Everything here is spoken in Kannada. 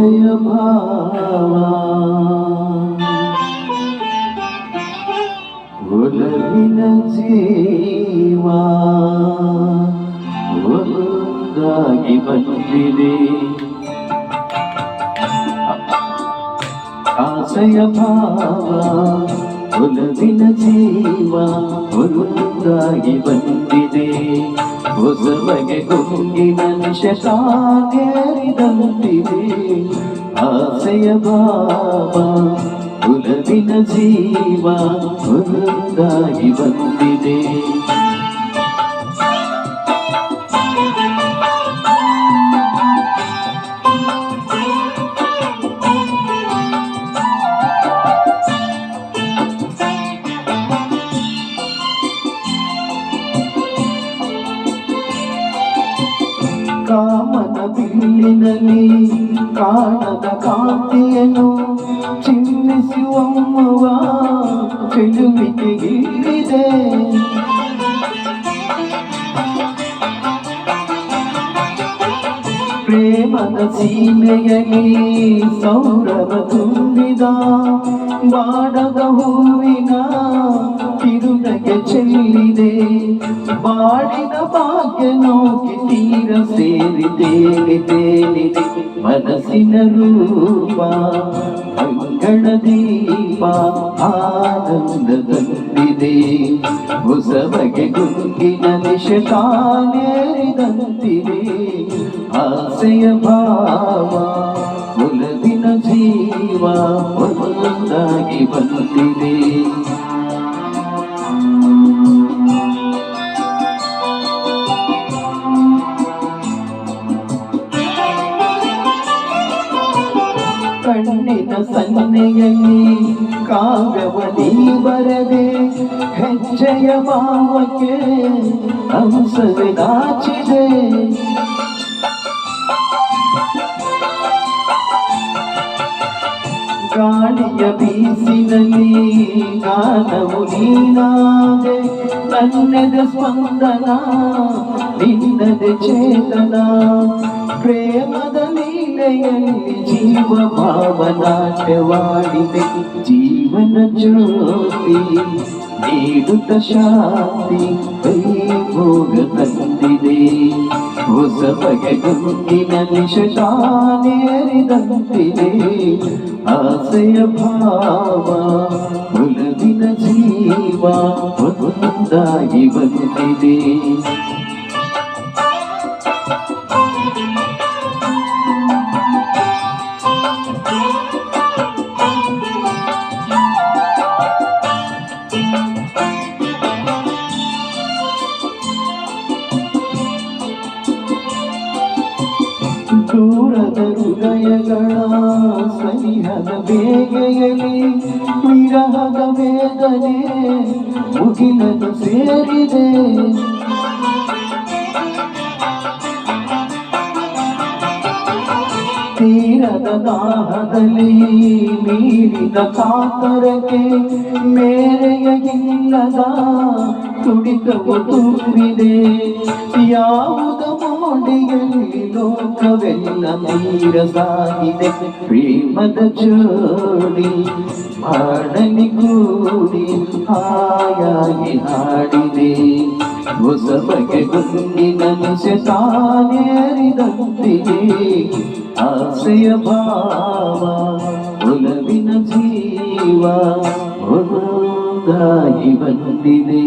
ಹೃದಯ ಭಾವ ಒಲವಿನ ಜೀವ ಒಂದಾಗಿ ಬಂದಿದೆ ಆಸೆಯ ಭಾವ ಒಲವಿನ ಜೀವ ಒಂದಾಗಿ ಬಂದಿದೆ ಹೊಸ ಬಗೆ ಗುಂಗಿನ ನಿಶಕಾಗೇರಿದಂತಿದೆ ಆಸೆಯ ಭಾವ ಒಲವಿನ ಜೀವ ಒಂದಾಗಿ ಬಂದಿದೆ ಕಾಮನ ಬಿಲ್ಲಿನಲ್ಲಿ ಕಾಣದ ಕಾಂತಿಯನ್ನು ಚಿಮ್ಮಿಸುವಮ್ಮವ ಚೆಲುವಿಗೆ ಇಲ್ಲಿದೆ ಪ್ರೇಮದ ಸೀಮೆಯಲ್ಲಿ ಸೌರಭ ತುಂಬಿದ ಬಾಡದ ಹೂವಿನ ಕಿರುನಗೆ ಚೆಲ್ಲಿದೆ ಬಾಡಿನ ಭಾಗ್ಯ ನೋಕಿ ತೀರ ಸೇರಿ ತೇಲಿದೆ ಮನಸ್ಸಿನ ರೂಪ ಅಂಗಣ ದೀಪ ಆನಂದದಂತಿದೆ ಹೊಸ ಬಗೆ ಗುಂಗಿನ ನಿಶಕಾನೇರಿದಂತಿದೆ ಆಸೆಯ ಭಾವ ಒಲವಿನ ಜೀವ ಒಂದಾಗಿ ಬಂದಿದೆ ಕಣ್ಣಿನ ಸನ್ನೆಯಲ್ಲಿ ಕಾವ್ಯವ ನೀ ಬರದೆ ಹೆಜ್ಜೆಯ ಭಾವಕ್ಕೆ ಹಂಸವೇ ನಾಚಿದೆ ಗಾಳಿಯ ಬೀಸಿನಲ್ಲಿ ಗಾನವು ನೀನಾದೆ ನನ್ನದ ಸ್ಪಂದನ ನಿನ್ನದ ಚೇತನ ಪ್ರೇಮದ ಲೀಲೆಯಲ್ಲಿ ಜೀವ ಭಾವನಾಟ್ಯವಾಡಿದೆ ಜೀವನ ಜ್ಯೋತಿ ನೀಡುತ್ತ ಶಾಂತಿ ವೈಭೋಗ ತಂದಿದೆ ಹೊಸ ಬಗೆ ಗುಂಗಿನ ನಿಶಕಾನೇರಿದಂತಿದೆ ಆಸೆಯ ಭಾವ ಒಲವಿನ ಜೀವ ಒಂದಾಗಿ ಬಂದಿದೆ ದೂರದ ಹೃದಯಗಳ ಸನಿಹದ ಬೇಗೆಯಲ್ಲಿ ವಿರಹದ ವೇದನೆ ಮುಗಿಲನ್ನು ಸೇರಿದೆ ತೀರದ ದಾಹದಲ್ಲಿ ಮೀರಿದ ಕಾತರಕ್ಕೆ ಮೇರೆಯ ಇಲ್ಲದ ತುಡಿತವು ತುಂಬಿದೆ ಯಾವುದ ಮೋಡಿಯಲ್ಲಿ ಲೋಕವೆಲ್ಲ ನೀರಸಾಗಿದೆ ಪ್ರೇಮದ ಜೋಡಿ ಮಾಡಲಿ ಕೂಡಿ ಹಾಯಾಗಿ ಹಾಡಿದೆ ಹೊಸ ಬಗೆ ಗುಂಗಿನ ನಿಶಕಾನೇರಿದಂತಿದೆ ಆಸೆಯ ಭಾವ ಒಲವಿನ ಜೀವ ಒಂದಾಗಿ ಬಂದಿದೆ